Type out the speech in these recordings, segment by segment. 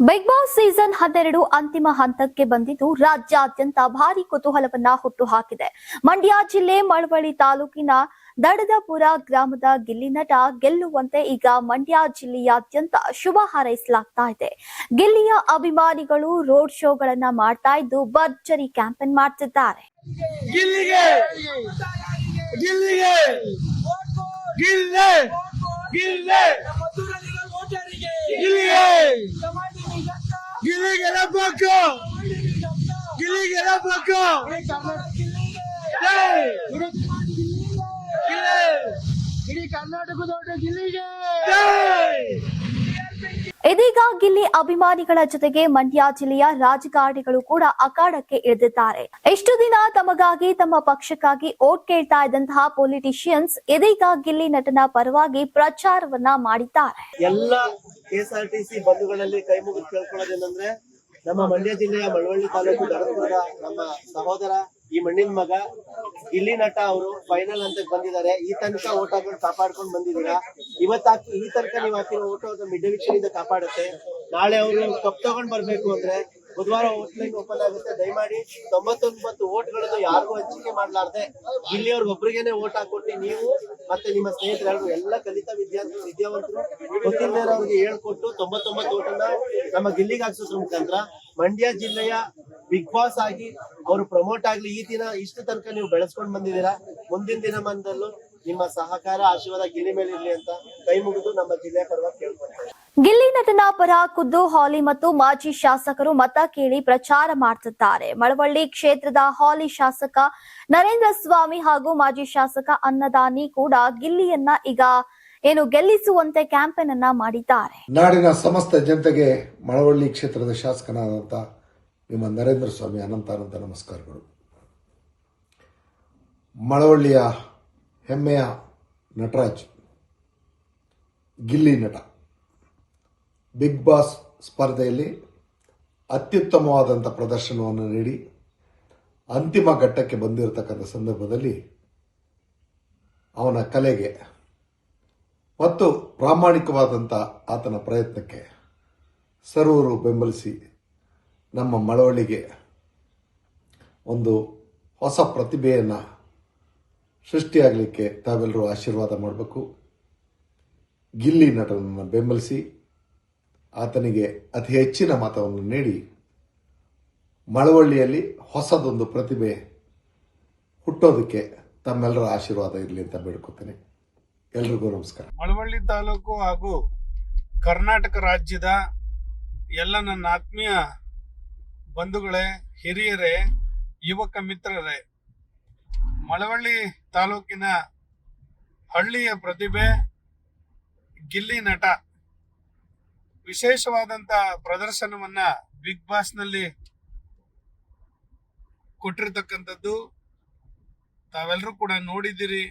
Big boss season 12 ಅಂತಿಮ ಹಂತಕ್ಕೆ ಬಂದಿದ್ದು ರಾಜ್ಯಾದ್ಯಂತ ಭಾರಿ ಕುತೂಹಲವನ್ನ ಹುಟ್ಟುಹಾಕಿದೆ. ಮಂಡ್ಯ ಜಿಲ್ಲೆ ಮಳವಳ್ಳಿ ತಾಲೂಕಿನ ದಡದಪುರ ಗ್ರಾಮದ ಗಿಲ್ಲಿ ನಟ ಗೆಲ್ಲುವಂತೆ ಈಗ ಮಂಡ್ಯ ಜಿಲ್ಲೆಯಾದ್ಯಂತ ಶುಭ ಹಾರೈಸಲಾಗ್ತಾ ಇದೆ. ಗಿಲ್ಲಿಯ ಅಭಿಮಾನಿಗಳು ರೋಡ್ ಶೋಗಳನ್ನ ಮಾಡ್ತಾ ಇದ್ದು ಭರ್ಜರಿ ಕ್ಯಾಂಪೇನ್ ಮಾಡ್ತಿದ್ದಾರೆ. ಇದೀಗ ಗಿಲ್ಲಿ ಅಭಿಮಾನಿಗಳ ಜೊತೆಗೆ ಮಂಡ್ಯ ಜಿಲ್ಲೆಯ ರಾಜಕಾರಣಿಗಳು ಕೂಡ ಅಖಾಡಕ್ಕೆ ಇಳಿದಿದ್ದಾರೆ. ಎಷ್ಟು ದಿನ ತಮಗಾಗಿ ತಮ್ಮ ಪಕ್ಷಕ್ಕಾಗಿ ಓಟ್ ಕೇಳ್ತಾ ಇದ್ದಂತಹ ಪೊಲಿಟಿಷಿಯನ್ಸ್ ಇದೀಗ ಗಿಲ್ಲಿ ನಟನ ಪರವಾಗಿ ಪ್ರಚಾರವನ್ನ ಮಾಡಿದ್ದಾರೆ. ಎಲ್ಲ ಕೆಎಸ್ಆರ್ಟಿಸಿ ಬಂಧುಗಳಲ್ಲಿ ಕೈ ಮುಗಿದು ಕೇಳ್ಕೊಳ್ಳೋದೇನಂದ್ರೆ, ನಮ್ಮ ಮಂಡ್ಯ ಜಿಲ್ಲೆಯ ಮಳವಳ್ಳಿ ತಾಲೂಕು ದಡದಪುರದ ನಮ್ಮ ಸಹೋದರ ಈ ಮಣ್ಣಿನ ಮಗ ಗಿಲ್ಲಿ ನಟ ಅವರು ಫೈನಲ್ ಹಂತಕ್ಕೆ ಬಂದಿದ್ದಾರೆ. ಈ ತನಕ ಓಟ್ ಹಾಕೊಂಡು ಕಾಪಾಡ್ಕೊಂಡು ಬಂದಿದ್ದೀರಾ. ಈ ತನಕ ನೀವು ಹಾಕಿರೋ ಓಟ್ ಮಿಡ್ ವಿಕ್ಷನ್ ಇಂದ ಕಾಪಾಡುತ್ತೆ. ನಾಳೆ ಅವರು ಕಪ್ ತಗೊಂಡ್ ಬರ್ಬೇಕು ಅಂದ್ರೆ ಬುಧವಾರ ವೋಟ್ ಲೈನ್ ಓಪನ್ ಆಗುತ್ತೆ. ದಯಮಾಡಿ 99 ಓಟ್ಗಳನ್ನು ಯಾರಿಗೂ ಹಂಚಿಕೆ ಮಾಡ್ಲಾರ್ದೆ ಗಿಲ್ಲಿ ಅವ್ರಿಗೆ ಒಬ್ರಿಗೇನೆ ಓಟ್ ಹಾಕೊಟ್ಟು ನೀವು ಮತ್ತೆ ನಿಮ್ಮ ಸ್ನೇಹಿತರು ಎಲ್ಲ ಕಲಿತ ವಿದ್ಯಾವಂತರು ಗೊತ್ತಿಲ್ಲದವ್ರಿಗೆ ಹೇಳ್ಕೊಟ್ಟು 99 ಓಟನ್ನ ನಮ್ಮ ಗಿಲ್ಲಿಗೆ ಹಾಕ್ಸೋದ್ರ ಮುಖಾಂತರ ಮಂಡ್ಯ ಜಿಲ್ಲೆಯ ಬಿಗ್ ಬಾಸ್ ಆಗಿ ಅವರು ಪ್ರಮೋಟ್ ಆಗ್ಲಿ. ಈ ದಿನ ಇಷ್ಟು ತನಕ ನೀವು ಬೆಳೆಸ್ಕೊಂಡ್ ಬಂದಿದ್ದೀರಾ. ಮುಂದಿನ ದಿನಮಾನದಲ್ಲೂ ನಿಮ್ಮ ಸಹಕಾರ ಆಶೀರ್ವಾದ ಗಿಲ್ಲಿ ಮೇಲೆ ಇರ್ಲಿ ಅಂತ ಕೈ ಮುಗಿದು ನಮ್ಮ ಜಿಲ್ಲೆಯ ಪರವಾಗಿ ಕೇಳ್ಕೊಳ್ತೇವೆ. ಗಿಲ್ಲಿ ನಟನ ಪರ ಖುದ್ದು ಹಾಲಿ ಮತ್ತು ಮಾಜಿ ಶಾಸಕರು ಮತ ಕೇಳಿ ಪ್ರಚಾರ ಮಾಡ್ತಿದ್ದಾರೆ. ಮಳವಳ್ಳಿ ಕ್ಷೇತ್ರದ ಹಾಲಿ ಶಾಸಕ ನರೇಂದ್ರ ಸ್ವಾಮಿ ಹಾಗೂ ಮಾಜಿ ಶಾಸಕ ಅನ್ನದಾನಿ ಕೂಡ ಗಿಲ್ಲಿಯನ್ನ ಈಗ ಗೆಲ್ಲಿಸುವಂತೆ ಕ್ಯಾಂಪೇನ್ ಅನ್ನ ಮಾಡಿದ್ದಾರೆ. ನಾಡಿನ ಸಮಸ್ತ ಜನತೆಗೆ ಮಳವಳ್ಳಿ ಕ್ಷೇತ್ರದ ಶಾಸಕನಾದಂತ ನಿಮ್ಮ ನರೇಂದ್ರ ಸ್ವಾಮಿ ಅನಂತ ನಮಸ್ಕಾರಗಳು. ಮಳವಳ್ಳಿಯ ಹೆಮ್ಮೆಯ ನಟರಾಜ್ ಗಿಲ್ಲಿ ನಟ ಬಿಗ್ ಬಾಸ್ ಸ್ಪರ್ಧೆಯಲ್ಲಿ ಅತ್ಯುತ್ತಮವಾದಂಥ ಪ್ರದರ್ಶನವನ್ನು ನೀಡಿ ಅಂತಿಮ ಘಟ್ಟಕ್ಕೆ ಬಂದಿರತಕ್ಕಂಥ ಸಂದರ್ಭದಲ್ಲಿ ಅವನ ಕಲೆಗೆ ಮತ್ತು ಪ್ರಾಮಾಣಿಕವಾದಂಥ ಆತನ ಪ್ರಯತ್ನಕ್ಕೆ ಸರ್ವರು ಬೆಂಬಲಿಸಿ ನಮ್ಮ ಮಳವಳ್ಳಿಗೆ ಒಂದು ಹೊಸ ಪ್ರತಿಭೆಯನ್ನು ಸೃಷ್ಟಿಯಾಗಲಿಕ್ಕೆ ತಾವೆಲ್ಲರೂ ಆಶೀರ್ವಾದ ಮಾಡಬೇಕು. ಗಿಲ್ಲಿ ನಟನನ್ನು ಬೆಂಬಲಿಸಿ ಆತನಿಗೆ ಅತಿ ಹೆಚ್ಚಿನ ಮತವನ್ನು ನೀಡಿ ಮಳವಳ್ಳಿಯಲ್ಲಿ ಹೊಸದೊಂದು ಪ್ರತಿಭೆ ಹುಟ್ಟೋದಕ್ಕೆ ತಮ್ಮೆಲ್ಲರ ಆಶೀರ್ವಾದ ಇರಲಿ ಅಂತ ಬೇಡ್ಕೊತೇನೆ. ಎಲ್ರಿಗೂ ನಮಸ್ಕಾರ. ಮಳವಳ್ಳಿ ತಾಲೂಕು ಹಾಗೂ ಕರ್ನಾಟಕ ರಾಜ್ಯದ ಎಲ್ಲ ನನ್ನ ಆತ್ಮೀಯ ಬಂಧುಗಳೇ, ಹಿರಿಯರೇ, ಯುವಕ ಮಿತ್ರರೇ, ಮಳವಳ್ಳಿ ತಾಲೂಕಿನ ಹಳ್ಳಿಯ ಪ್ರತಿಭೆ ಗಿಲ್ಲಿ ನಟ ವಿಶೇಷವಾದಂತ ಪ್ರದರ್ಶನವನ್ನ ಬಿಗ್ ಬಾಸ್ ನಲ್ಲಿ ಕೊಟ್ಟಿರ್ತಕ್ಕಂಥದ್ದು ತಾವೆಲ್ಲರೂ ಕೂಡ ನೋಡಿದ್ದೀರಿ.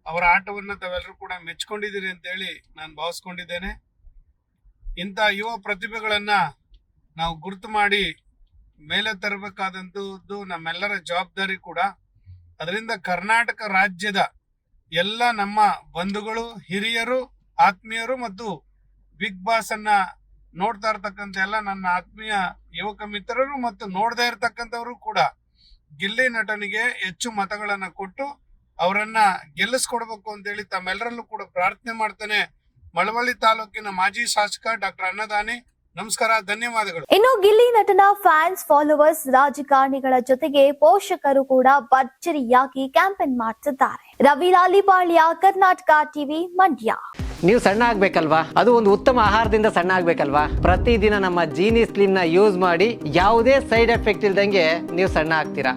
ಅವರ ಆಟವನ್ನ ತಾವೆಲ್ಲರೂ ಕೂಡ ಮೆಚ್ಕೊಂಡಿದ್ದೀರಿ ಅಂತೇಳಿ ನಾನು ಭಾವಿಸ್ಕೊಂಡಿದ್ದೇನೆ. ಇಂಥ ಯುವ ಪ್ರತಿಭೆಗಳನ್ನ ನಾವು ಗುರುತು ಮಾಡಿ ಮೇಲೆ ತರಬೇಕಾದಂಥದ್ದು ನಮ್ಮೆಲ್ಲರ ಜವಾಬ್ದಾರಿ ಕೂಡ. ಅದರಿಂದ ಕರ್ನಾಟಕ ರಾಜ್ಯದ ಎಲ್ಲ ನಮ್ಮ ಬಂಧುಗಳು, ಹಿರಿಯರು, ಆತ್ಮೀಯರು ಮತ್ತು ಬಿಗ್ ಬಾಸ್ ಅನ್ನ ನೋಡ್ತಾ ಇರ್ತಕ್ಕಂಥ ಎಲ್ಲ ನನ್ನ ಆತ್ಮೀಯ ಯುವಕ ಮಿತ್ರರು ಮತ್ತು ನೋಡದೇ ಇರ್ತಕ್ಕಂಥವರು ಕೂಡ ಗಿಲ್ಲಿ ನಟನಿಗೆ ಹೆಚ್ಚು ಮತಗಳನ್ನ ಕೊಟ್ಟು ಅವರನ್ನ ಗೆಲ್ಲಿಸ್ಕೊಡ್ಬೇಕು ಅಂತೇಳಿ ತಮ್ಮೆಲ್ಲರಲ್ಲೂ ಕೂಡ ಪ್ರಾರ್ಥನೆ ಮಾಡ್ತೇನೆ. ಮಳವಳ್ಳಿ ತಾಲೂಕಿನ ಮಾಜಿ ಶಾಸಕ ಡಾಕ್ಟರ್ ಅನ್ನದಾನಿ, ನಮಸ್ಕಾರ, ಧನ್ಯವಾದಗಳು. ಇನ್ನು ಗಿಲ್ಲಿ ನಟನ ಫ್ಯಾನ್ಸ್, ಫಾಲೋವರ್ಸ್, ರಾಜಕಾರಣಿಗಳ ಜೊತೆಗೆ ಪೋಷಕರು ಕೂಡ ಭರ್ಜರಿಯಾಗಿ ಕ್ಯಾಂಪೇನ್ ಮಾಡ್ತಿದ್ದಾರೆ. ರವಿ ಲಾಲಿಪಾಳ್ಯ, ಕರ್ನಾಟಕ ಟಿವಿ, ಮಂಡ್ಯ. ನೀವು ಸಣ್ಣ ಆಗ್ಬೇಕಲ್ವಾ? ಅದು ಒಂದು ಉತ್ತಮ ಆಹಾರದಿಂದ ಸಣ್ಣ ಆಗ್ಬೇಕಲ್ವಾ? ಪ್ರತಿದಿನ ನಮ್ಮ ಜೀನಿ ಸ್ಲಿಮ್ ನ ಯೂಸ್ ಮಾಡಿ ಯಾವುದೇ ಸೈಡ್ ಎಫೆಕ್ಟ್ ಇಲ್ದಂಗೆ ನೀವು ಸಣ್ಣ ಆಗ್ತೀರಾ.